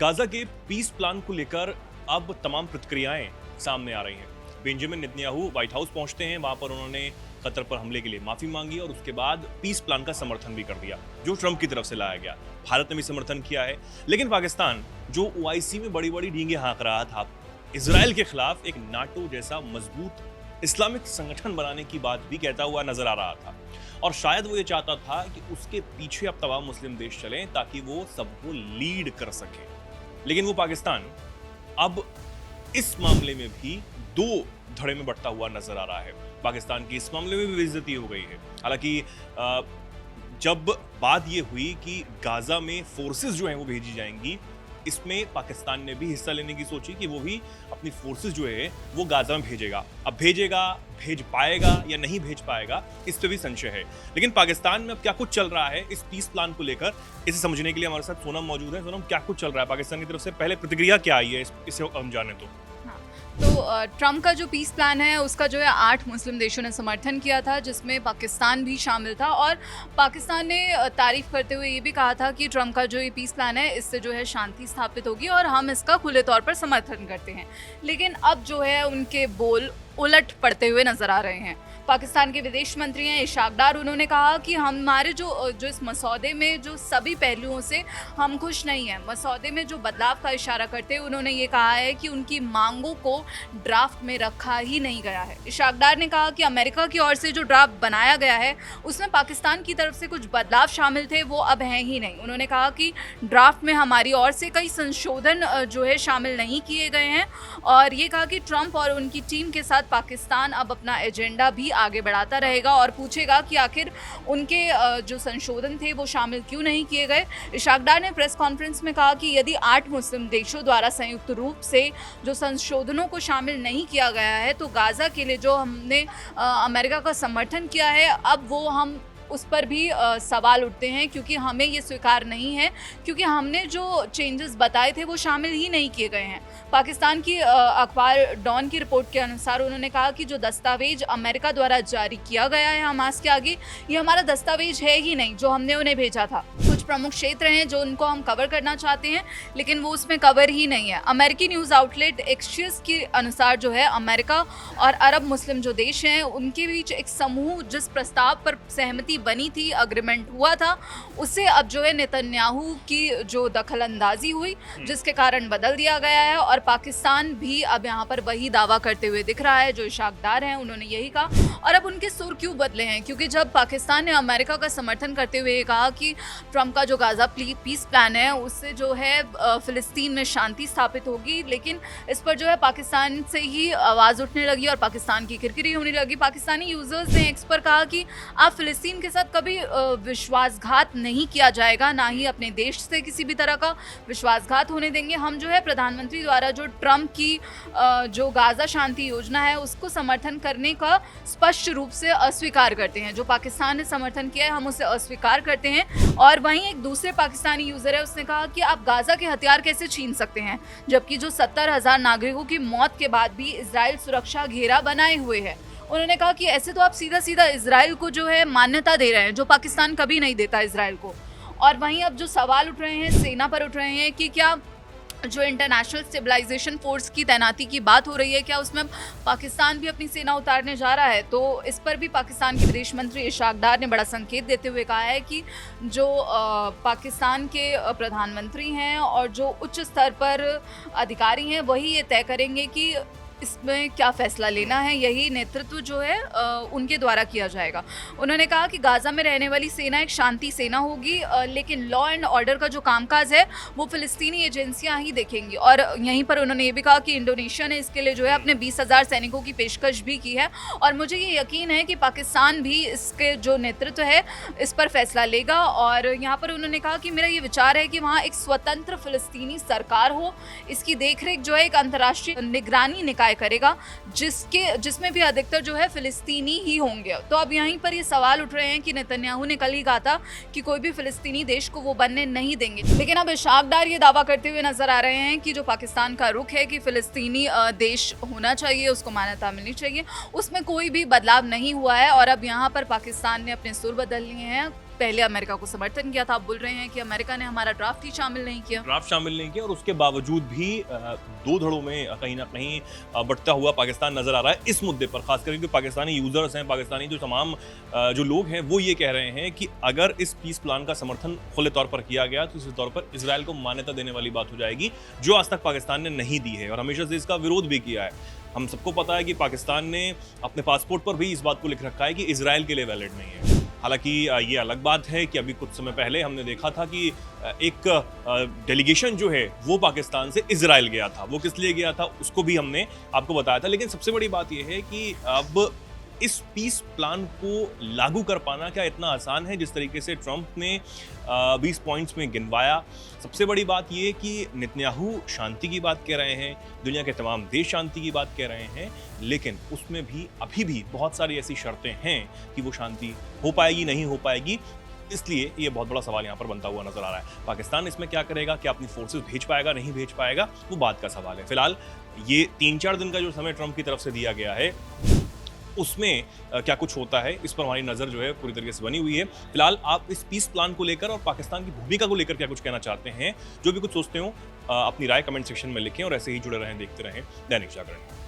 Gaza के piece plan को लेकर अब तमाम प्रतिक्रियाएं सामने आ रही हैं। बेंजामिन नेतन्याहू व्हाइट हाउस पहुंचते हैं, वहां पर उन्होंने कतर पर हमले के लिए माफी मांगी और उसके बाद पीस प्लान का समर्थन भी कर दिया जो ट्रंप की तरफ से लाया गया। भारत ने भी समर्थन किया है, लेकिन पाकिस्तान जो ओआईसी में बड़ी बड़ी डींगे हाँक रहा था, इजराइल के खिलाफ एक नाटो जैसा मजबूत इस्लामिक संगठन बनाने की बात भी कहता हुआ नजर आ रहा था। और शायद वो ये चाहता था कि उसके पीछे अब तमाम मुस्लिम देश चलें ताकि वो सबको लीड कर सके। लेकिन वो पाकिस्तान अब इस मामले में भी दो धड़े में बढ़ता हुआ नजर आ रहा है। पाकिस्तान की इस मामले में भी बेइज्जती हो गई है। हालांकि जब बात ये हुई कि गाजा में फोर्सेस जो हैं वो भेजी जाएंगी, इसमें पाकिस्तान ने भी हिस्सा लेने की सोची कि वो भी अपनी फोर्सेस जो है वो गाजा में भेजेगा। अब भेज पाएगा या नहीं भेज पाएगा, इस पे भी संशय है। लेकिन पाकिस्तान में अब क्या कुछ चल रहा है इस पीस प्लान को लेकर, इसे समझने के लिए हमारे साथ सोनम मौजूद है। सोनम, क्या कुछ चल रहा है पाकिस्तान की तरफ से? पहले प्रतिक्रिया क्या आई है इसे हम जाने तो। तो ट्रंप का जो पीस प्लान है उसका जो है 8 मुस्लिम देशों ने समर्थन किया था, जिसमें पाकिस्तान भी शामिल था। और पाकिस्तान ने तारीफ करते हुए ये भी कहा था कि ट्रंप का जो ये पीस प्लान है इससे जो है शांति स्थापित होगी और हम इसका खुले तौर पर समर्थन करते हैं। लेकिन अब जो है उनके बोल उलट पड़ते हुए नजर आ रहे हैं। पाकिस्तान के विदेश मंत्री हैं इशाक डार, उन्होंने कहा कि हमारे जो इस मसौदे में जो सभी पहलुओं से हम खुश नहीं हैं। मसौदे में जो बदलाव का इशारा करते हुए उन्होंने ये कहा है कि उनकी मांगों को ड्राफ्ट में रखा ही नहीं गया है। इशाक डार ने कहा कि अमेरिका की ओर से जो ड्राफ्ट बनाया गया है उसमें पाकिस्तान की तरफ से कुछ बदलाव शामिल थे, वो अब हैं ही नहीं। उन्होंने कहा कि ड्राफ्ट में हमारी ओर से कई संशोधन जो है शामिल नहीं किए गए हैं और ये कहा कि ट्रंप और उनकी टीम के साथ पाकिस्तान अब अपना एजेंडा भी आगे बढ़ाता रहेगा और पूछेगा कि आखिर उनके जो संशोधन थे वो शामिल क्यों नहीं किए गए। इशाक डार ने प्रेस कॉन्फ्रेंस में कहा कि यदि 8 मुस्लिम देशों द्वारा संयुक्त रूप से जो संशोधनों को शामिल नहीं किया गया है तो गाजा के लिए जो हमने अमेरिका का समर्थन किया है, अब वो हम उस पर भी सवाल उठते हैं, क्योंकि हमें ये स्वीकार नहीं है, क्योंकि हमने जो चेंजेस बताए थे वो शामिल ही नहीं किए गए हैं। पाकिस्तान की अखबार डॉन की रिपोर्ट के अनुसार उन्होंने कहा कि जो दस्तावेज अमेरिका द्वारा जारी किया गया है हमास के आगे, ये हमारा दस्तावेज है ही नहीं जो हमने उन्हें भेजा था। कुछ प्रमुख क्षेत्र हैं जो उनको हम कवर करना चाहते हैं लेकिन वो उसमें कवर ही नहीं है। अमेरिकी न्यूज़ आउटलेट एक्सियस के अनुसार जो है अमेरिका और अरब मुस्लिम जो देश हैं उनके बीच एक समूह जिस प्रस्ताव पर सहमति बनी थी, अग्रीमेंट हुआ था, उससे अब जो है नेतन्याहू की जो दखल अंदाजी हुई जिसके कारण बदल दिया गया है। और पाकिस्तान भी अब यहाँ पर वही दावा करते हुए दिख रहा है जो इशाक डार हैं, उन्होंने यही कहा। और अब उनके सुर क्यों बदले हैं? क्योंकि जब पाकिस्तान ने अमेरिका का समर्थन करते हुए कहा कि ट्रंप का जो गाजा पीस प्लान है उससे जो है फिलिस्तीन में शांति स्थापित होगी, लेकिन इस पर जो है पाकिस्तान से ही आवाज़ उठने लगी और पाकिस्तान की किरकिरी होने लगी। पाकिस्तानी यूजर्स ने एक्स पर कहा कि आप फिलिस्तीन के साथ कभी विश्वासघात नहीं किया जाएगा, ना ही अपने देश से किसी भी तरह का विश्वासघात होने देंगे। हम जो है प्रधानमंत्री द्वारा जो ट्रंप की जो गाजा शांति योजना है उसको समर्थन करने का स्पष्ट रूप से अस्वीकार करते हैं। जो पाकिस्तान ने समर्थन किया है हम उसे अस्वीकार करते हैं। और वहीं एक दूसरे पाकिस्तानी यूजर है, उसने कहा कि आप गाजा के हथियार कैसे छीन सकते हैं जबकि जो 70,000 नागरिकों की मौत के बाद भी इजराइल सुरक्षा घेरा बनाए हुए है। उन्होंने कहा कि ऐसे तो आप सीधा सीधा इजराइल को जो है मान्यता दे रहे हैं जो पाकिस्तान कभी नहीं देता इजराइल को। और वहीं अब जो सवाल उठ रहे हैं सेना पर उठ रहे हैं कि क्या जो इंटरनेशनल स्टेबलाइजेशन फोर्स की तैनाती की बात हो रही है, क्या उसमें पाकिस्तान भी अपनी सेना उतारने जा रहा है? तो इस पर भी पाकिस्तान के विदेश मंत्री इशाक डार ने बड़ा संकेत देते हुए कहा है कि जो पाकिस्तान के प्रधानमंत्री हैं और जो उच्च स्तर पर अधिकारी हैं वही ये तय करेंगे कि इसमें क्या फैसला लेना है, यही नेतृत्व जो है उनके द्वारा किया जाएगा। उन्होंने कहा कि गाजा में रहने वाली सेना एक शांति सेना होगी, लेकिन लॉ एंड ऑर्डर का जो कामकाज है वो फिलिस्तीनी एजेंसियां ही देखेंगी। और यहीं पर उन्होंने ये भी कहा कि इंडोनेशिया ने इसके लिए जो है अपने 20,000 सैनिकों की पेशकश भी की है और मुझे ये यकीन है कि पाकिस्तान भी इसके जो नेतृत्व है इस पर फैसला लेगा। और यहाँ पर उन्होंने कहा कि मेरा ये विचार है कि वहाँ एक स्वतंत्र फिलिस्तीनी सरकार हो, इसकी देखरेख जो है एक अंतर्राष्ट्रीय निगरानी निकाय करेगा जिसमें भी अधिकतर जो है फिलिस्तीनी ही होंगे। तो अब यहीं पर ये सवाल उठ रहे हैं कि नेतन्याहू ने कल ही कहा था कि कोई भी फिलिस्तीनी देश को वो बनने नहीं देंगे, लेकिन अब इशाक डार ये दावा करते हुए नजर आ रहे हैं कि जो पाकिस्तान का रुख है कि फिलिस्तीनी देश होना चाहिए, उसको मान्यता मिलनी चाहिए, उसमें कोई भी बदलाव नहीं हुआ है। और अब यहाँ पर पाकिस्तान ने अपने सुर बदल लिए हैं पहले अमेरिका को समर्थन किया था, आप बोल रहे हैं कि अमेरिका ने हमारा ड्राफ्ट ही शामिल नहीं किया। ड्राफ्ट शामिल नहीं किया और उसके बावजूद भी दो धड़ों में कहीं ना कहीं बढ़ता हुआ पाकिस्तान नजर आ रहा है इस मुद्दे पर, खासकर क्योंकि पाकिस्तानी यूजर्स हैं, पाकिस्तानी जो तमाम जो लोग हैं वो ये कह रहे हैं कि अगर इस पीस प्लान का समर्थन खुले तौर पर किया गया तो इस तौर पर इजराइल को मान्यता देने वाली बात हो जाएगी, जो आज तक पाकिस्तान ने नहीं दी है और हमेशा से इसका विरोध भी किया है। हम सबको पता है कि पाकिस्तान ने अपने पासपोर्ट पर भी इस बात को लिख रखा है कि इजराइल के लिए वैलिड नहीं है। हालांकि ये अलग बात है कि अभी कुछ समय पहले हमने देखा था कि एक डेलीगेशन जो है वो पाकिस्तान से इजराइल गया था, वो किस लिए गया था उसको भी हमने आपको बताया था। लेकिन सबसे बड़ी बात ये है कि अब इस पीस प्लान को लागू कर पाना क्या इतना आसान है जिस तरीके से ट्रंप ने 20 पॉइंट्स में गिनवाया। सबसे बड़ी बात ये कि नेतन्याहू शांति की बात कह रहे हैं, दुनिया के तमाम देश शांति की बात कह रहे हैं, लेकिन उसमें भी अभी भी बहुत सारी ऐसी शर्तें हैं कि वो शांति हो पाएगी नहीं हो पाएगी। इसलिए ये बहुत बड़ा सवाल यहाँ पर बनता हुआ नजर आ रहा है। पाकिस्तान इसमें क्या करेगा, क्या अपनी फोर्सेस भेज पाएगा नहीं भेज पाएगा, वो बात का सवाल है। फिलहाल ये 3-4 दिन का जो समय ट्रंप की तरफ से दिया गया है उसमें क्या कुछ होता है इस पर हमारी नज़र जो है पूरी तरीके से बनी हुई है। फिलहाल आप इस पीस प्लान को लेकर और पाकिस्तान की भूमिका को लेकर क्या कुछ कहना चाहते हैं, जो भी कुछ सोचते हो अपनी राय कमेंट सेक्शन में लिखें और ऐसे ही जुड़े रहें, देखते रहें दैनिक जागरण।